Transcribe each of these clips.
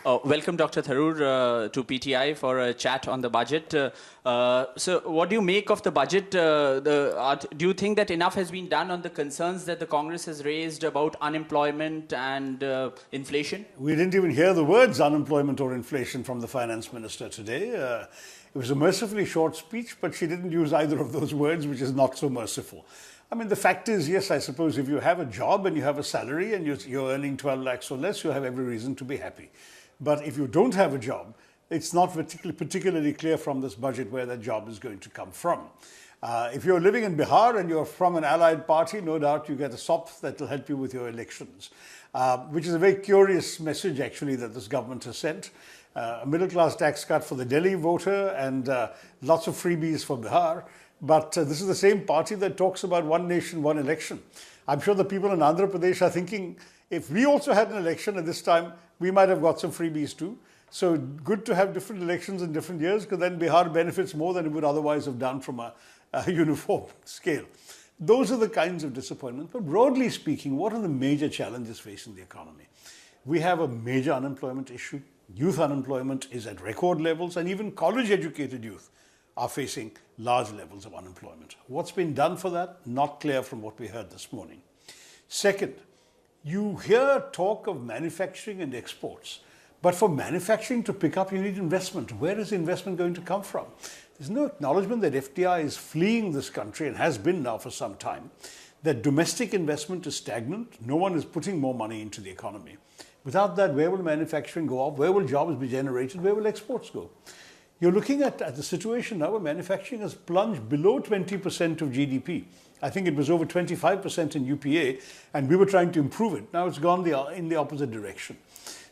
Welcome, Dr. Tharoor, to PTI for a chat on the budget. So what do you make of the budget? Do you think that enough has been done on the concerns that the Congress has raised about unemployment and inflation? We didn't even hear the words unemployment or inflation from the finance minister today. It was a mercifully short speech, but she didn't use either of those words, which is not so merciful. I mean, the fact is, yes, I suppose if you have a job and you have a salary and you're earning 12 lakhs or less, you have every reason to be happy. But if you don't have a job, it's not particularly clear from this budget where that job is going to come from. If you're living in Bihar and you're from an allied party, no doubt you get a SOP that will help you with your elections, which is a very curious message, actually, that this government has sent. A middle-class tax cut for the Delhi voter and lots of freebies for Bihar. But this is the same party that talks about one nation, one election. I'm sure the people in Andhra Pradesh are thinking, if we also had an election at this time, we might have got some freebies too. So good to have different elections in different years, because then Bihar benefits more than it would otherwise have done from a uniform scale. Those are the kinds of disappointments. But broadly speaking, what are the major challenges facing the economy? We have a major unemployment issue. Youth unemployment is at record levels, and even college-educated youth are facing large levels of unemployment. What's been done for that? Not clear from what we heard this morning. Second, you hear talk of manufacturing and exports, but for manufacturing to pick up, you need investment. Where is the investment going to come from? There's no acknowledgement that FDI is fleeing this country and has been now for some time, that domestic investment is stagnant. No one is putting more money into the economy. Without that, where will manufacturing go up? Where will jobs be generated? Where will exports go? You're looking at the situation now where manufacturing has plunged below 20% of GDP. I think it was over 25% in UPA, and we were trying to improve it. Now it's gone in the opposite direction.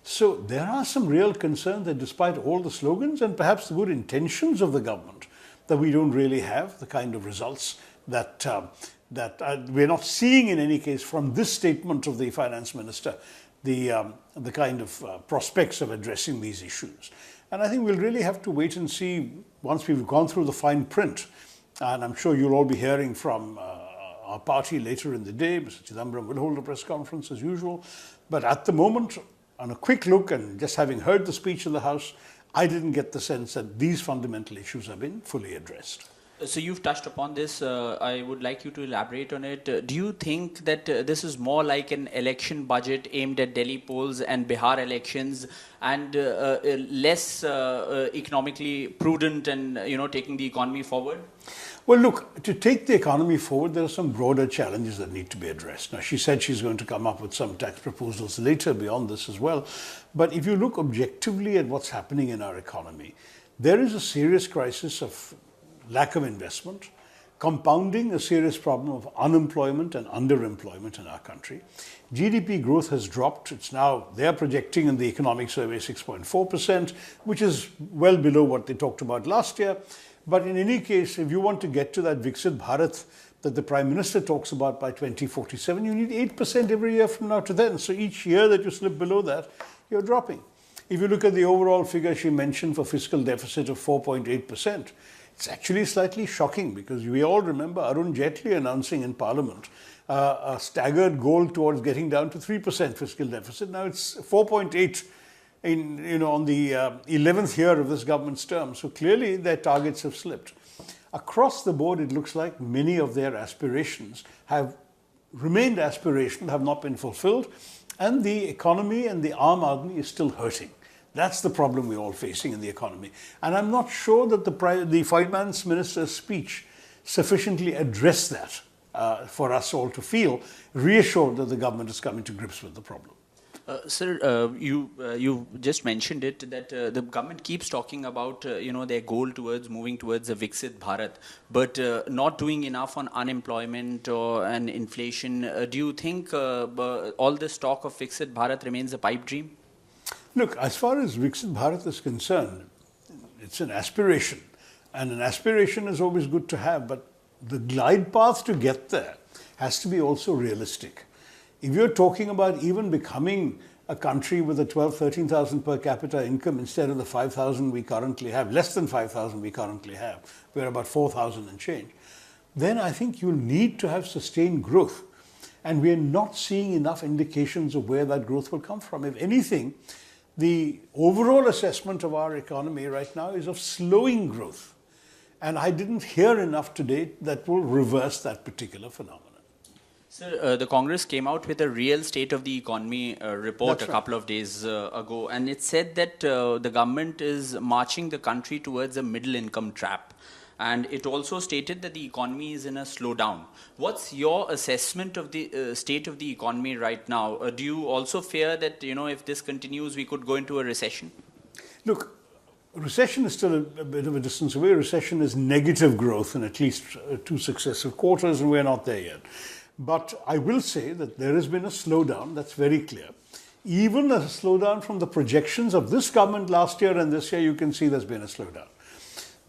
So there are some real concerns that despite all the slogans and perhaps the good intentions of the government, that we don't really have the kind of results that we're not seeing in any case from this statement of the finance minister, the kind of prospects of addressing these issues. And I think we'll really have to wait and see once we've gone through the fine print. And I'm sure you'll all be hearing from our party later in the day. Mr. Sitharaman will hold a press conference as usual. But at the moment, on a quick look and just having heard the speech in the House, I didn't get the sense that these fundamental issues have been fully addressed. So you've touched upon this. I would like you to elaborate on it. Do you think that this is more like an election budget aimed at Delhi polls and Bihar elections, and less economically prudent and taking the economy forward? Well, look, to take the economy forward, there are some broader challenges that need to be addressed. Now, she said she's going to come up with some tax proposals later beyond this as well. But if you look objectively at what's happening in our economy, there is a serious crisis of lack of investment, compounding a serious problem of unemployment and underemployment in our country. GDP growth has dropped. It's now, they're projecting in the economic survey 6.4%, which is well below what they talked about last year. But in any case, if you want to get to that Viksit Bharat that the Prime Minister talks about by 2047, you need 8% every year from now to then. So each year that you slip below that, you're dropping. If you look at the overall figure she mentioned for fiscal deficit of 4.8%, it's actually slightly shocking, because we all remember Arun Jaitley announcing in Parliament a staggered goal towards getting down to 3% fiscal deficit. Now it's 4.8 on the 11th year of this government's term. So clearly their targets have slipped. Across the board, it looks like many of their aspirations have remained aspirational, have not been fulfilled, and the economy and the Aam Aadmi is still hurting. That's the problem we're all facing in the economy. And I'm not sure that the finance minister's speech sufficiently addressed that for us all to feel reassured that the government is coming to grips with the problem. Sir, you just mentioned it, that the government keeps talking about their goal towards moving towards a Viksit Bharat, but not doing enough on unemployment and inflation. Do you think all this talk of Viksit Bharat remains a pipe dream? Look, as far as Viksit Bharat is concerned, it's an aspiration, and an aspiration is always good to have, but the glide path to get there has to be also realistic. If you're talking about even becoming a country with a 13,000 per capita income instead of the 5,000 we currently have, less than 5,000 we currently have, we're about 4,000 and change, then I think you'll need to have sustained growth. And we're not seeing enough indications of where that growth will come from. If anything, The overall assessment of our economy right now is of slowing growth. And I didn't hear enough today that will reverse that particular phenomenon. Sir, the Congress came out with a real state of the economy report That's a right. couple of days ago, and it said that the government is marching the country towards a middle income trap. And it also stated that the economy is in a slowdown. What's your assessment of the state of the economy right now? Do you also fear that, if this continues, we could go into a recession? Look, recession is still a bit of a distance away. Recession is negative growth in at least 2 successive quarters, and we're not there yet. But I will say that there has been a slowdown, that's very clear. Even a slowdown from the projections of this government last year and this year, you can see there's been a slowdown.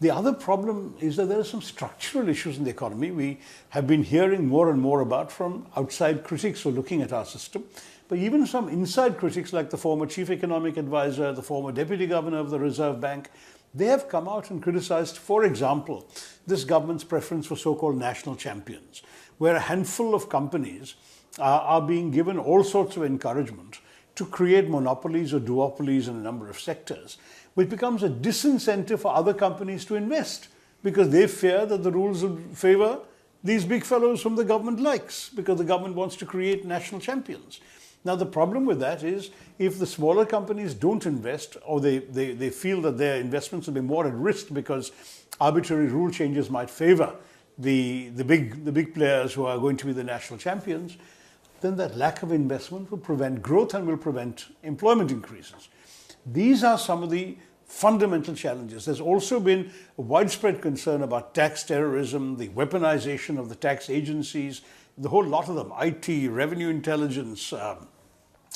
The other problem is that there are some structural issues in the economy we have been hearing more and more about from outside critics who are looking at our system. But even some inside critics like the former chief economic advisor, the former deputy governor of the Reserve Bank, they have come out and criticized, for example, this government's preference for so-called national champions, where a handful of companies are being given all sorts of encouragement to create monopolies or duopolies in a number of sectors, which becomes a disincentive for other companies to invest because they fear that the rules will favor these big fellows whom the government likes because the government wants to create national champions. Now, the problem with that is if the smaller companies don't invest or they feel that their investments will be more at risk because arbitrary rule changes might favor the big players who are going to be the national champions, then that lack of investment will prevent growth and will prevent employment increases. These are some of the fundamental challenges. There's also been a widespread concern about tax terrorism, the weaponization of the tax agencies, the whole lot of them, IT, revenue intelligence,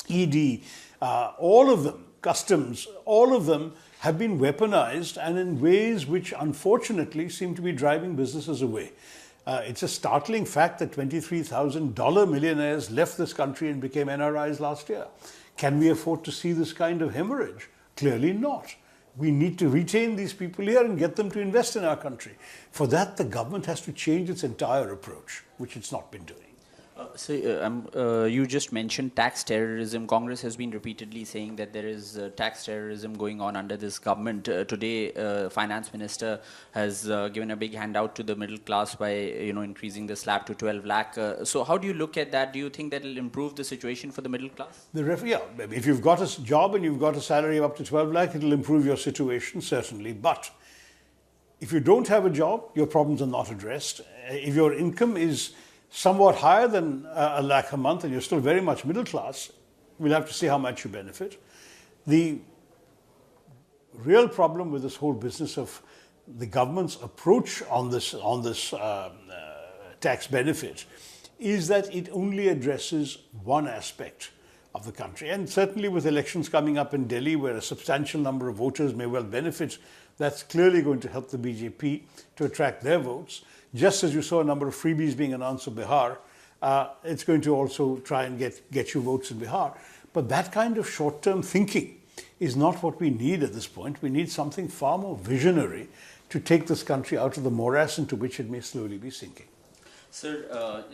ED, all of them, customs, all of them have been weaponized and in ways which unfortunately seem to be driving businesses away. It's a startling fact that $23,000 millionaires left this country and became NRIs last year. Can we afford to see this kind of hemorrhage? Clearly not. We need to retain these people here and get them to invest in our country. For that, the government has to change its entire approach, which it's not been doing. You just mentioned tax terrorism. Congress has been repeatedly saying that there is tax terrorism going on under this government. Today, Finance Minister has given a big handout to the middle class by increasing the slab to 12 lakh. So how do you look at that? Do you think that will improve the situation for the middle class? If you've got a job and you've got a salary of up to 12 lakh, it'll improve your situation, certainly. But if you don't have a job, your problems are not addressed. If your income is somewhat higher than a lakh a month and you're still very much middle class, we'll have to see how much you benefit. The real problem with this whole business of the government's approach on this tax benefit is that it only addresses one aspect of the country. And certainly with elections coming up in Delhi, where a substantial number of voters may well benefit, that's clearly going to help the BJP to attract their votes. Just as you saw a number of freebies being announced for Bihar, it's going to also try and get you votes in Bihar. But that kind of short-term thinking is not what we need at this point. We need something far more visionary to take this country out of the morass into which it may slowly be sinking. Sir,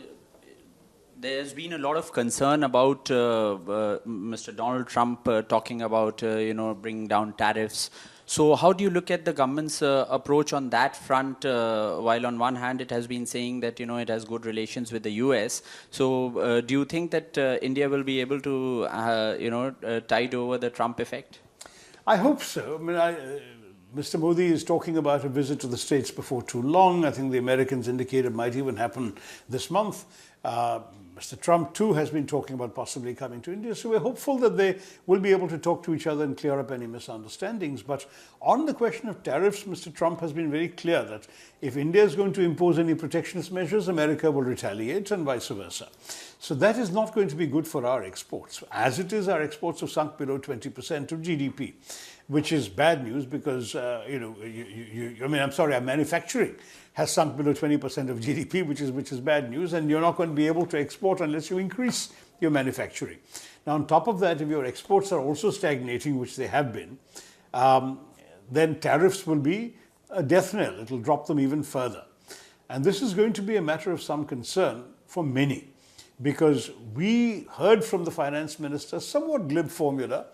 there's been a lot of concern about Mr. Donald Trump talking about, bringing down tariffs. So how do you look at the government's approach on that front? While on one hand it has been saying that it has good relations with the US. So do you think that India will be able to tide over the Trump effect? I hope so. I mean, Mr. Modi is talking about a visit to the States before too long. I think the Americans indicate it might even happen this month. Mr. Trump, too, has been talking about possibly coming to India. So we're hopeful that they will be able to talk to each other and clear up any misunderstandings. But on the question of tariffs, Mr. Trump has been very clear that if India is going to impose any protectionist measures, America will retaliate and vice versa. So that is not going to be good for our exports. As it is, our exports have sunk below 20% of GDP, which is bad news because, our manufacturing has sunk below 20% of GDP, which is bad news, and you're not going to be able to export unless you increase your manufacturing. Now, on top of that, if your exports are also stagnating, which they have been, then tariffs will be a death knell. It will drop them even further. And this is going to be a matter of some concern for many, because we heard from the finance minister somewhat glib formula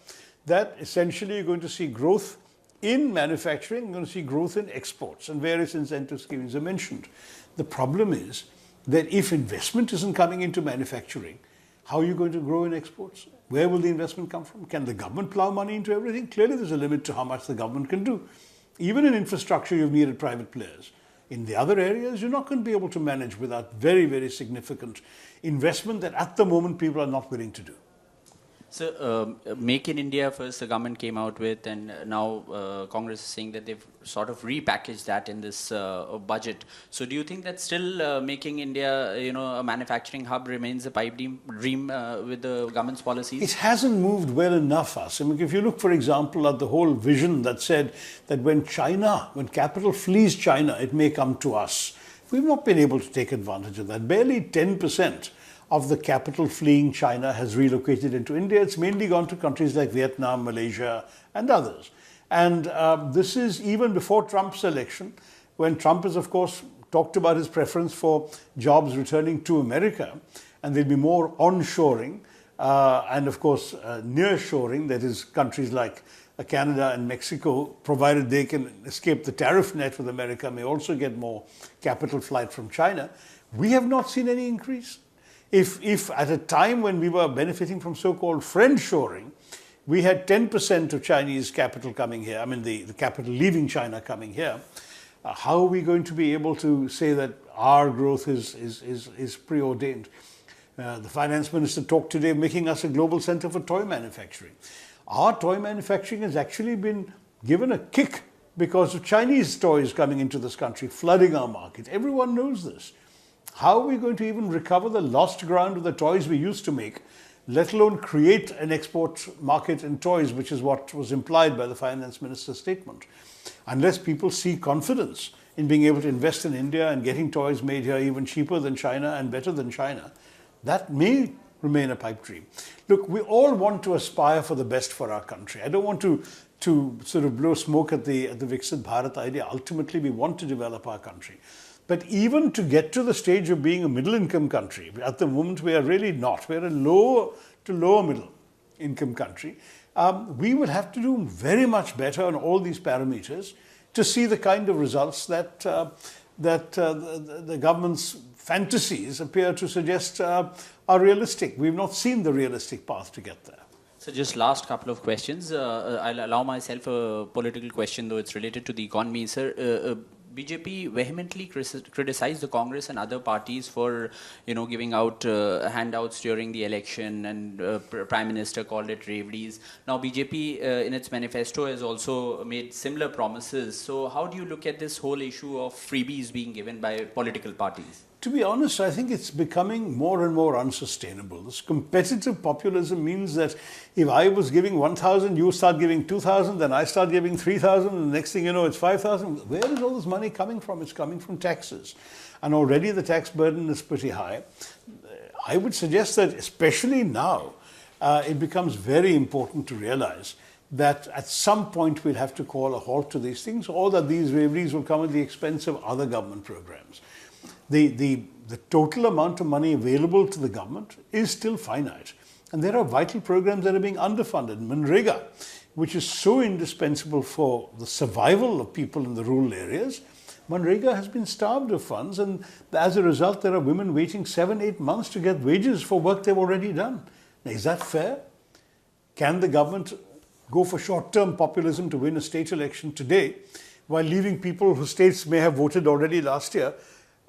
that essentially you're going to see growth in manufacturing, you're going to see growth in exports, and various incentive schemes are mentioned. The problem is that if investment isn't coming into manufacturing, how are you going to grow in exports? Where will the investment come from? Can the government plow money into everything? Clearly there's a limit to how much the government can do. Even in infrastructure, you've needed private players. In the other areas, you're not going to be able to manage without very, very significant investment that at the moment people are not willing to do. So, Make in India first the government came out with, and now Congress is saying that they've sort of repackaged that in this budget. So, do you think that still making India, a manufacturing hub remains a pipe dream with the government's policies? It hasn't moved well enough, us. I mean, if you look, for example, at the whole vision that said that when capital flees China, it may come to us. We've not been able to take advantage of that. Barely 10% of the capital fleeing China has relocated into India. It's mainly gone to countries like Vietnam, Malaysia, and others. And this is even before Trump's election, when Trump has, of course, talked about his preference for jobs returning to America, and there'll be more onshoring and, of course, nearshoring, that is, countries like Canada and Mexico, provided they can escape the tariff net with America, may also get more capital flight from China. We have not seen any increase. If at a time when we were benefiting from so-called friendshoring, we had 10% of Chinese capital coming here, I mean the capital leaving China coming here, how are we going to be able to say that our growth is preordained? The finance minister talked today of making us a global center for toy manufacturing. Our toy manufacturing has actually been given a kick because of Chinese toys coming into this country, flooding our market. Everyone knows this. How are we going to even recover the lost ground of the toys we used to make, let alone create an export market in toys, which is what was implied by the finance minister's statement? Unless people see confidence in being able to invest in India and getting toys made here even cheaper than China and better than China, that may remain a pipe dream. Look, we all want to aspire for the best for our country. I don't want to sort of blow smoke at the Viksit Bharat idea. Ultimately, we want to develop our country. But even to get to the stage of being a middle-income country, at the moment we are really not. We're a low to lower middle-income country. We will have to do very much better on all these parameters to see the kind of results that the government's fantasies appear to suggest are realistic. We've not seen the realistic path to get there. So just last couple of questions. I'll allow myself a political question, though it's related to the economy. Sir, BJP vehemently criticized the Congress and other parties for, giving out handouts during the election, and Prime Minister called it raveries. Now BJP in its manifesto has also made similar promises. So how do you look at this whole issue of freebies being given by political parties? To be honest, I think it's becoming more and more unsustainable. This competitive populism means that if I was giving 1,000, you start giving 2,000, then I start giving 3,000, and the next thing you know, it's 5,000. Where is all this money coming from? It's coming from taxes. And already the tax burden is pretty high. I would suggest that especially now, it becomes very important to realize that at some point we'll have to call a halt to these things, or that these raveries will come at the expense of other government programs. The total amount of money available to the government is still finite. And there are vital programs that are being underfunded. Manrega, which is so indispensable for the survival of people in the rural areas, Manrega has been starved of funds, and as a result there are women waiting 7-8 months to get wages for work they've already done. Now, is that fair? Can the government go for short-term populism to win a state election today while leaving people whose states may have voted already last year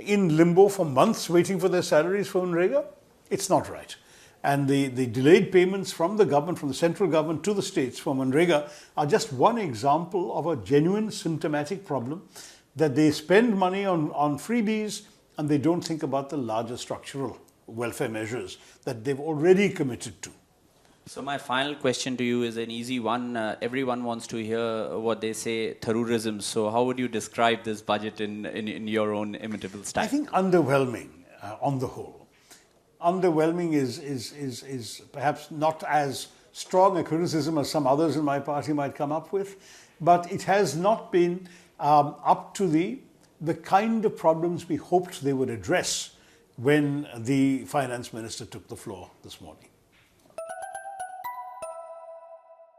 in limbo for months waiting for their salaries from Manrega? It's not right. And the delayed payments from the government, from the central government to the states for Manrega are just one example of a genuine symptomatic problem, that they spend money on freebies and they don't think about the larger structural welfare measures that they've already committed to. So my final question to you is an easy one. Everyone wants to hear what they say, Tharoorism. So how would you describe this budget in your own imitable style? I think underwhelming on the whole. Underwhelming is perhaps not as strong a criticism as some others in my party might come up with, but it has not been up to the kind of problems we hoped they would address when the finance minister took the floor this morning.